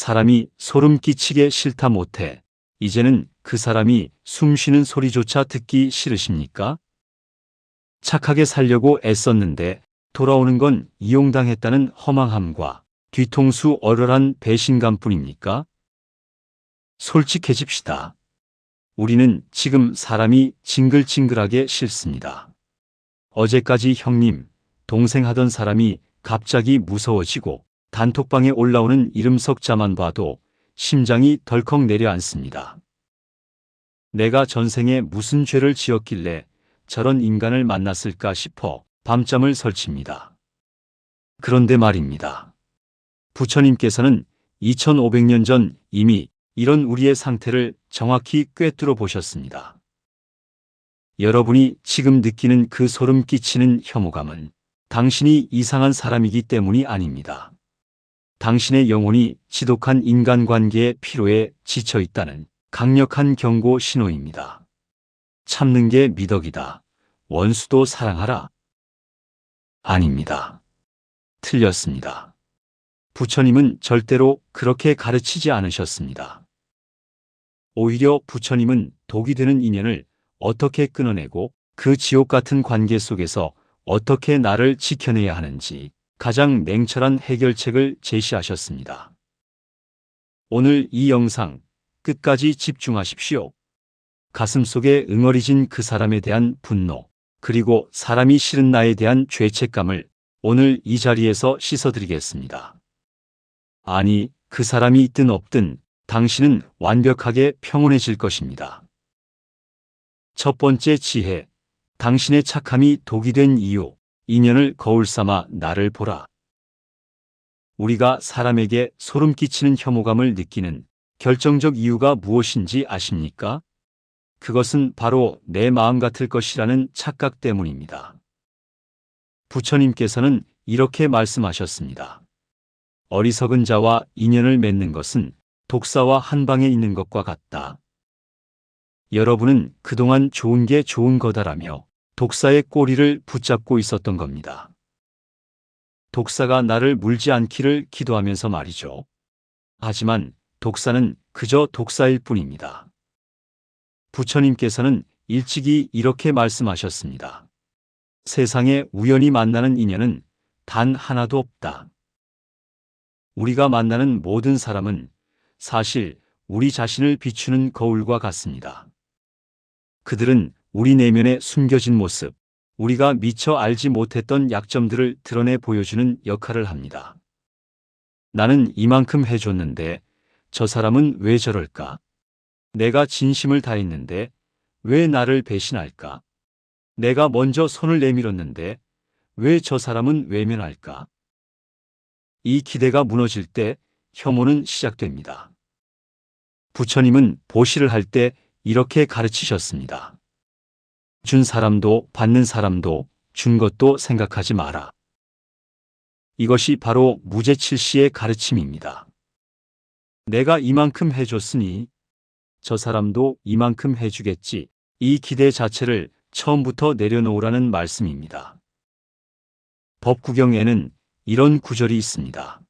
사람이 소름 끼치게 싫다 못해 이제는 그 사람이 숨 쉬는 소리조차 듣기 싫으십니까? 착하게 살려고 애썼는데 돌아오는 건 이용당했다는 허망함과 뒤통수 얼얼한 배신감뿐입니까? 솔직해집시다. 우리는 지금 사람이 징글징글하게 싫습니다. 어제까지 형님, 동생 하던 사람이 갑자기 무서워지고 단톡방에 올라오는 이름 석자만 봐도 심장이 덜컥 내려앉습니다. 내가 전생에 무슨 죄를 지었길래 저런 인간을 만났을까 싶어 밤잠을 설칩니다. 그런데 말입니다. 부처님께서는 2500년 전 이미 이런 우리의 상태를 정확히 꿰뚫어 보셨습니다. 여러분이 지금 느끼는 그 소름 끼치는 혐오감은 당신이 이상한 사람이기 때문이 아닙니다. 당신의 영혼이 지독한 인간관계의 피로에 지쳐 있다는 강력한 경고 신호입니다. 참는 게 미덕이다. 원수도 사랑하라. 아닙니다. 틀렸습니다. 부처님은 절대로 그렇게 가르치지 않으셨습니다. 오히려 부처님은 독이 되는 인연을 어떻게 끊어내고 그 지옥 같은 관계 속에서 어떻게 나를 지켜내야 하는지 가장 냉철한 해결책을 제시하셨습니다. 오늘 이 영상 끝까지 집중하십시오. 가슴속에 응어리진 그 사람에 대한 분노, 그리고 사람이 싫은 나에 대한 죄책감을 오늘 이 자리에서 씻어드리겠습니다. 아니, 그 사람이 있든 없든 당신은 완벽하게 평온해질 것입니다. 첫 번째 지혜, 당신의 착함이 독이 된 이유, 인연을 거울 삼아 나를 보라. 우리가 사람에게 소름 끼치는 혐오감을 느끼는 결정적 이유가 무엇인지 아십니까? 그것은 바로 내 마음 같을 것이라는 착각 때문입니다. 부처님께서는 이렇게 말씀하셨습니다. 어리석은 자와 인연을 맺는 것은 독사와 한 방에 있는 것과 같다. 여러분은 그동안 좋은 게 좋은 거다라며 독사의 꼬리를 붙잡고 있었던 겁니다. 독사가 나를 물지 않기를 기도하면서 말이죠. 하지만 독사는 그저 독사일 뿐입니다. 부처님께서는 일찍이 이렇게 말씀하셨습니다. 세상에 우연히 만나는 인연은 단 하나도 없다. 우리가 만나는 모든 사람은 사실 우리 자신을 비추는 거울과 같습니다. 그들은 우리 내면의 숨겨진 모습, 우리가 미처 알지 못했던 약점들을 드러내 보여주는 역할을 합니다. 나는 이만큼 해줬는데 저 사람은 왜 저럴까? 내가 진심을 다했는데 왜 나를 배신할까? 내가 먼저 손을 내밀었는데 왜 저 사람은 외면할까? 이 기대가 무너질 때 혐오는 시작됩니다. 부처님은 보시를 할 때 이렇게 가르치셨습니다. 준 사람도 받는 사람도 준 것도 생각하지 마라. 이것이 바로 무죄칠시의 가르침입니다. 내가 이만큼 해줬으니 저 사람도 이만큼 해주겠지. 이 기대 자체를 처음부터 내려놓으라는 말씀입니다. 법구경에는 이런 구절이 있습니다.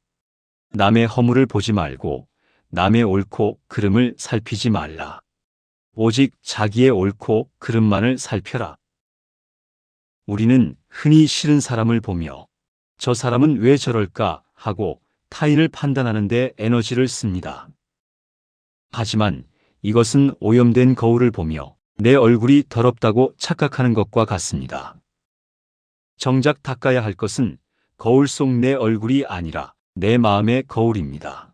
남의 허물을 보지 말고 남의 옳고 그름을 살피지 말라. 오직 자기의 옳고 그름만을 살펴라. 우리는 흔히 싫은 사람을 보며 저 사람은 왜 저럴까 하고 타인을 판단하는 데 에너지를 씁니다. 하지만 이것은 오염된 거울을 보며 내 얼굴이 더럽다고 착각하는 것과 같습니다. 정작 닦아야 할 것은 거울 속 내 얼굴이 아니라 내 마음의 거울입니다.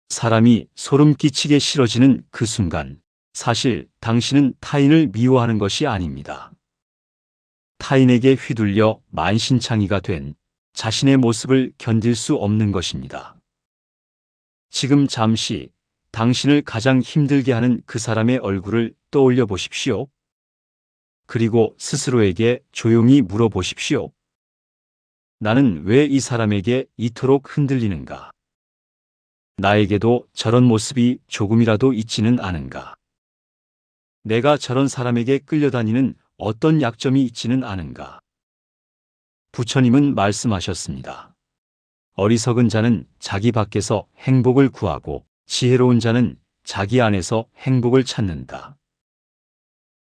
사람이 소름 끼치게 싫어지는 그 순간, 사실 당신은 타인을 미워하는 것이 아닙니다. 타인에게 휘둘려 만신창이가 된 자신의 모습을 견딜 수 없는 것입니다. 지금 잠시 당신을 가장 힘들게 하는 그 사람의 얼굴을 떠올려 보십시오. 그리고 스스로에게 조용히 물어보십시오. 나는 왜 이 사람에게 이토록 흔들리는가? 나에게도 저런 모습이 조금이라도 있지는 않은가? 내가 저런 사람에게 끌려다니는 어떤 약점이 있지는 않은가? 부처님은 말씀하셨습니다. 어리석은 자는 자기 밖에서 행복을 구하고 지혜로운 자는 자기 안에서 행복을 찾는다.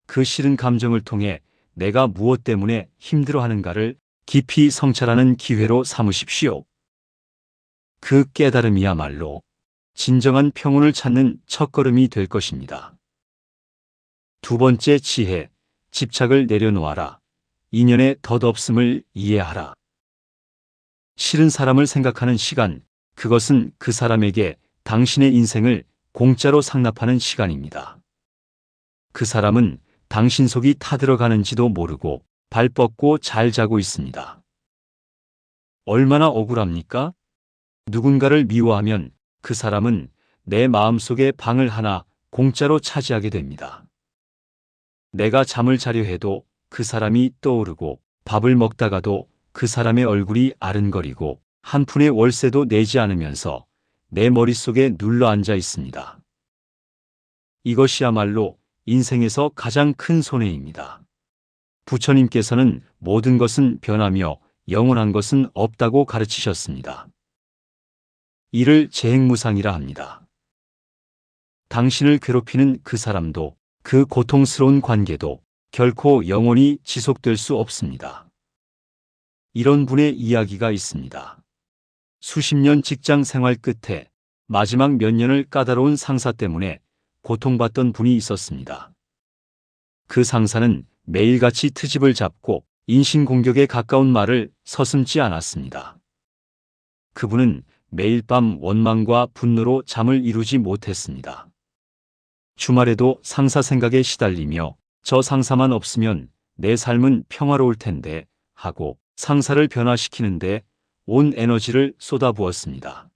그 싫은 감정을 통해 내가 무엇 때문에 힘들어하는가를 깊이 성찰하는 기회로 삼으십시오. 그 깨달음이야말로 진정한 평온을 찾는 첫걸음이 될 것입니다. 두 번째 지혜, 집착을 내려놓아라. 인연의 덧없음을 이해하라. 싫은 사람을 생각하는 시간, 그것은 그 사람에게 당신의 인생을 공짜로 상납하는 시간입니다. 그 사람은 당신 속이 타들어가는지도 모르고 발 뻗고 잘 자고 있습니다. 얼마나 억울합니까? 누군가를 미워하면 그 사람은 내 마음속에 방을 하나 공짜로 차지하게 됩니다. 내가 잠을 자려 해도 그 사람이 떠오르고 밥을 먹다가도 그 사람의 얼굴이 아른거리고 한 푼의 월세도 내지 않으면서 내 머릿속에 눌러 앉아 있습니다. 이것이야말로 인생에서 가장 큰 손해입니다. 부처님께서는 모든 것은 변하며 영원한 것은 없다고 가르치셨습니다. 이를 재행무상이라 합니다. 당신을 괴롭히는 그 사람도 그 고통스러운 관계도 결코 영원히 지속될 수 없습니다. 이런 분의 이야기가 있습니다. 수십 년 직장 생활 끝에 마지막 몇 년을 까다로운 상사 때문에 고통받던 분이 있었습니다. 그 상사는 매일같이 트집을 잡고 인신공격에 가까운 말을 서슴지 않았습니다. 그분은 매일 밤 원망과 분노로 잠을 이루지 못했습니다. 주말에도 상사 생각에 시달리며 저 상사만 없으면 내 삶은 평화로울 텐데 하고 상사를 변화시키는데 온 에너지를 쏟아부었습니다.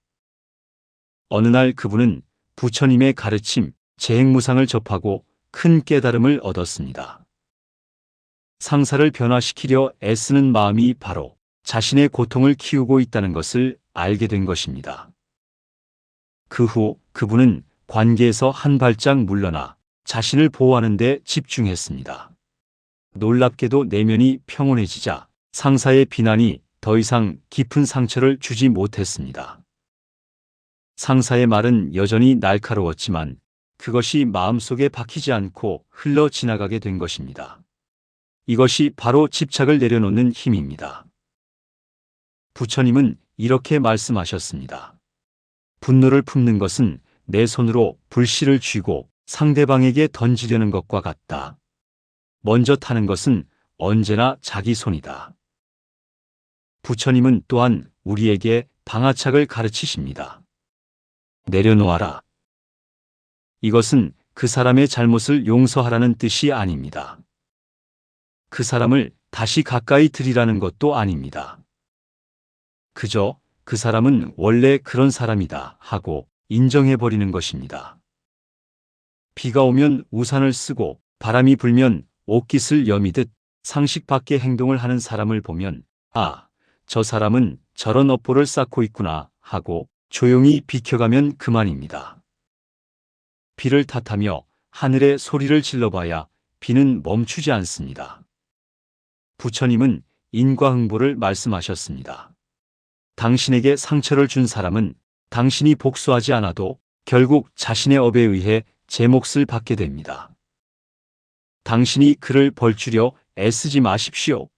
어느 날 그분은 부처님의 가르침, 재행무상을 접하고 큰 깨달음을 얻었습니다. 상사를 변화시키려 애쓰는 마음이 바로 자신의 고통을 키우고 있다는 것을 알게 된 것입니다. 그 후 그분은 관계에서 한 발짝 물러나 자신을 보호하는 데 집중했습니다. 놀랍게도 내면이 평온해지자 상사의 비난이 더 이상 깊은 상처를 주지 못했습니다. 상사의 말은 여전히 날카로웠지만 그것이 마음속에 박히지 않고 흘러 지나가게 된 것입니다. 이것이 바로 집착을 내려놓는 힘입니다. 부처님은 이렇게 말씀하셨습니다. 분노를 품는 것은 내 손으로 불씨를 쥐고 상대방에게 던지려는 것과 같다. 먼저 타는 것은 언제나 자기 손이다. 부처님은 또한 우리에게 방아착을 가르치십니다. 내려놓아라. 이것은 그 사람의 잘못을 용서하라는 뜻이 아닙니다. 그 사람을 다시 가까이 들이라는 것도 아닙니다. 그저 그 사람은 원래 그런 사람이다 하고 인정해버리는 것입니다. 비가 오면 우산을 쓰고 바람이 불면 옷깃을 여미듯 상식 밖의 행동을 하는 사람을 보면 아, 저 사람은 저런 업보를 쌓고 있구나 하고 조용히 비켜가면 그만입니다. 비를 탓하며 하늘에 소리를 질러봐야 비는 멈추지 않습니다. 부처님은 인과응보를 말씀하셨습니다. 당신에게 상처를 준 사람은 당신이 복수하지 않아도 결국 자신의 업에 의해 제 몫을 받게 됩니다. 당신이 그를 벌주려 애쓰지 마십시오.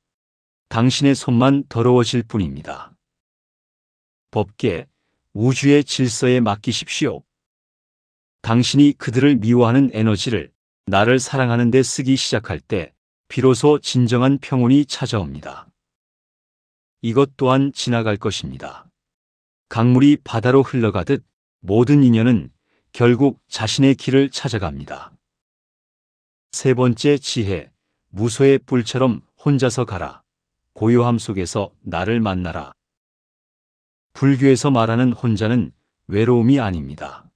당신의 손만 더러워질 뿐입니다. 법계, 우주의 질서에 맡기십시오. 당신이 그들을 미워하는 에너지를 나를 사랑하는 데 쓰기 시작할 때 비로소 진정한 평온이 찾아옵니다. 이것 또한 지나갈 것입니다. 강물이 바다로 흘러가듯 모든 인연은 결국 자신의 길을 찾아갑니다. 세 번째 지혜, 무소의 뿔처럼 혼자서 가라. 고요함 속에서 나를 만나라. 불교에서 말하는 혼자는 외로움이 아닙니다.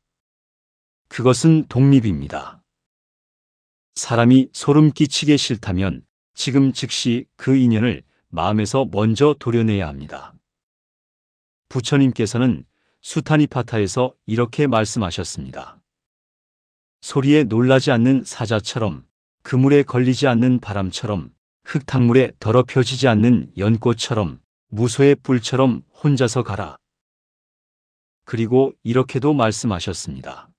그것은 독립입니다. 사람이 소름 끼치게 싫다면 지금 즉시 그 인연을 마음에서 먼저 도려내야 합니다. 부처님께서는 수타니파타에서 이렇게 말씀하셨습니다. 소리에 놀라지 않는 사자처럼, 그물에 걸리지 않는 바람처럼, 흙탕물에 더럽혀지지 않는 연꽃처럼, 무소의 뿔처럼 혼자서 가라. 그리고 이렇게도 말씀하셨습니다.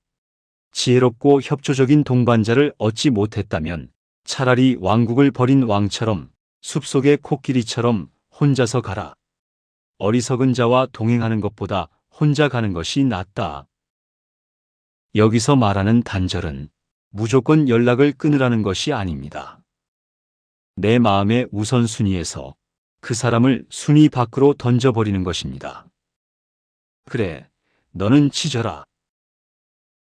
지혜롭고 협조적인 동반자를 얻지 못했다면 차라리 왕국을 버린 왕처럼 숲속의 코끼리처럼 혼자서 가라. 어리석은 자와 동행하는 것보다 혼자 가는 것이 낫다. 여기서 말하는 단절은 무조건 연락을 끊으라는 것이 아닙니다. 내 마음의 우선순위에서 그 사람을 순위 밖으로 던져버리는 것입니다. 그래, 너는 찢어라.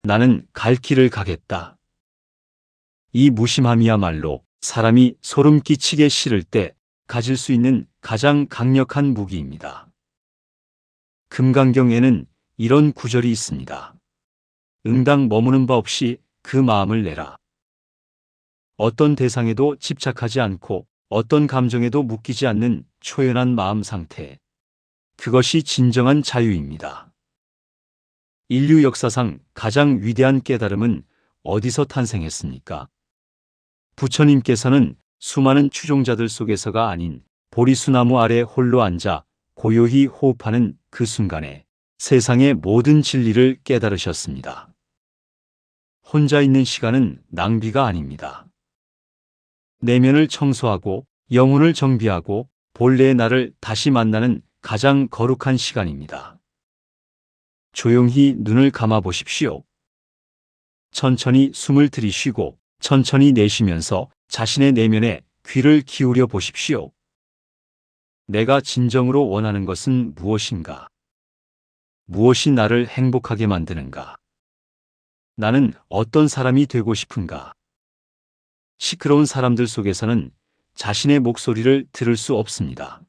나는 갈 길을 가겠다. 이 무심함이야말로 사람이 소름 끼치게 싫을 때 가질 수 있는 가장 강력한 무기입니다. 금강경에는 이런 구절이 있습니다. 응당 머무는 바 없이 그 마음을 내라. 어떤 대상에도 집착하지 않고 어떤 감정에도 묶이지 않는 초연한 마음 상태. 그것이 진정한 자유입니다. 인류 역사상 가장 위대한 깨달음은 어디서 탄생했습니까? 부처님께서는 수많은 추종자들 속에서가 아닌 보리수나무 아래 홀로 앉아 고요히 호흡하는 그 순간에 세상의 모든 진리를 깨달으셨습니다. 혼자 있는 시간은 낭비가 아닙니다. 내면을 청소하고 영혼을 정비하고 본래의 나를 다시 만나는 가장 거룩한 시간입니다. 조용히 눈을 감아 보십시오. 천천히 숨을 들이쉬고 천천히 내쉬면서 자신의 내면에 귀를 기울여 보십시오. 내가 진정으로 원하는 것은 무엇인가? 무엇이 나를 행복하게 만드는가? 나는 어떤 사람이 되고 싶은가? 시끄러운 사람들 속에서는 자신의 목소리를 들을 수 없습니다.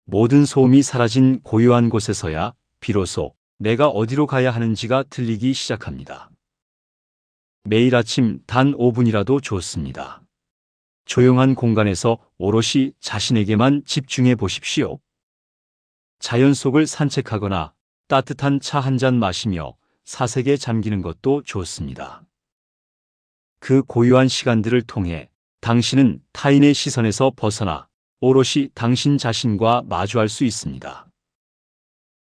모든 소음이 사라진 고요한 곳에서야 비로소 내가 어디로 가야 하는지가 들리기 시작합니다. 매일 아침 단 5분이라도 좋습니다. 조용한 공간에서 오롯이 자신에게만 집중해 보십시오. 자연 속을 산책하거나 따뜻한 차 한 잔 마시며 사색에 잠기는 것도 좋습니다. 그 고요한 시간들을 통해 당신은 타인의 시선에서 벗어나 오롯이 당신 자신과 마주할 수 있습니다.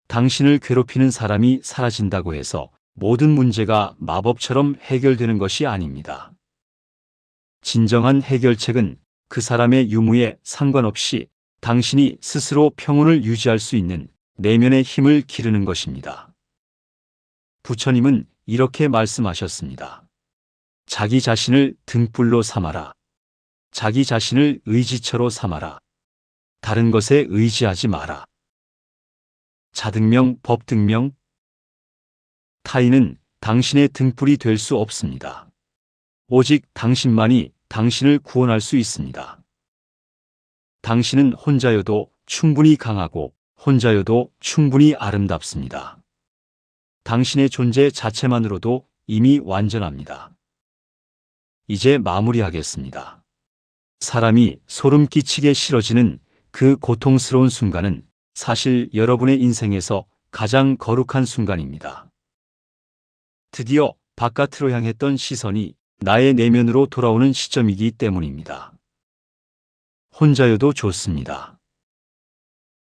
당신을 괴롭히는 사람이 사라진다고 해서 모든 문제가 마법처럼 해결되는 것이 아닙니다. 진정한 해결책은 그 사람의 유무에 상관없이 당신이 스스로 평온을 유지할 수 있는 내면의 힘을 기르는 것입니다. 부처님은 이렇게 말씀하셨습니다. 자기 자신을 등불로 삼아라. 자기 자신을 의지처로 삼아라. 다른 것에 의지하지 마라. 자등명, 법등명. 타인은 당신의 등불이 될 수 없습니다. 오직 당신만이 당신을 구원할 수 있습니다. 당신은 혼자여도 충분히 강하고 혼자여도 충분히 아름답습니다. 당신의 존재 자체만으로도 이미 완전합니다. 이제 마무리하겠습니다. 사람이 소름 끼치게 싫어지는 그 고통스러운 순간은 사실 여러분의 인생에서 가장 거룩한 순간입니다. 드디어 바깥으로 향했던 시선이 나의 내면으로 돌아오는 시점이기 때문입니다. 혼자여도 좋습니다.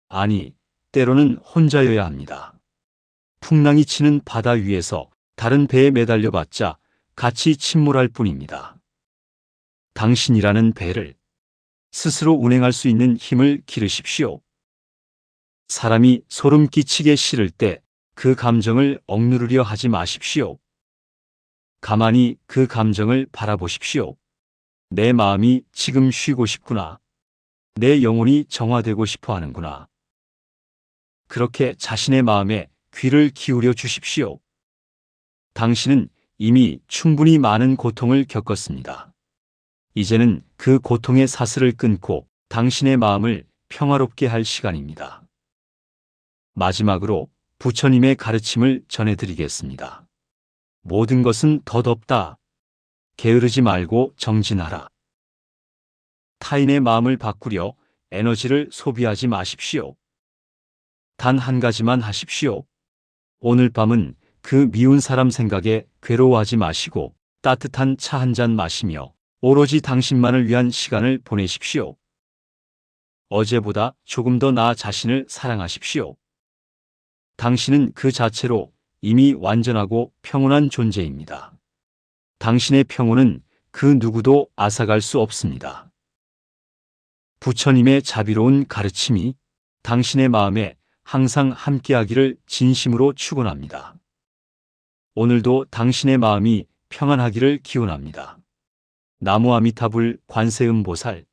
아니, 때로는 혼자여야 합니다. 풍랑이 치는 바다 위에서 다른 배에 매달려봤자 같이 침몰할 뿐입니다. 당신이라는 배를 스스로 운행할 수 있는 힘을 기르십시오. 사람이 소름 끼치게 싫을 때 그 감정을 억누르려 하지 마십시오. 가만히 그 감정을 바라보십시오. 내 마음이 지금 쉬고 싶구나. 내 영혼이 정화되고 싶어 하는구나. 그렇게 자신의 마음에 귀를 기울여 주십시오. 당신은 이미 충분히 많은 고통을 겪었습니다. 이제는 그 고통의 사슬을 끊고 당신의 마음을 평화롭게 할 시간입니다. 마지막으로 부처님의 가르침을 전해드리겠습니다. 모든 것은 덧없다. 게으르지 말고 정진하라. 타인의 마음을 바꾸려 에너지를 소비하지 마십시오. 단 한 가지만 하십시오. 오늘 밤은 그 미운 사람 생각에 괴로워하지 마시고 따뜻한 차 한 잔 마시며 오로지 당신만을 위한 시간을 보내십시오. 어제보다 조금 더 나 자신을 사랑하십시오. 당신은 그 자체로 이미 완전하고 평온한 존재입니다. 당신의 평온은 그 누구도 앗아갈 수 없습니다. 부처님의 자비로운 가르침이 당신의 마음에 항상 함께하기를 진심으로 축원합니다. 오늘도 당신의 마음이 평안하기를 기원합니다. 나무 아미타불 관세음보살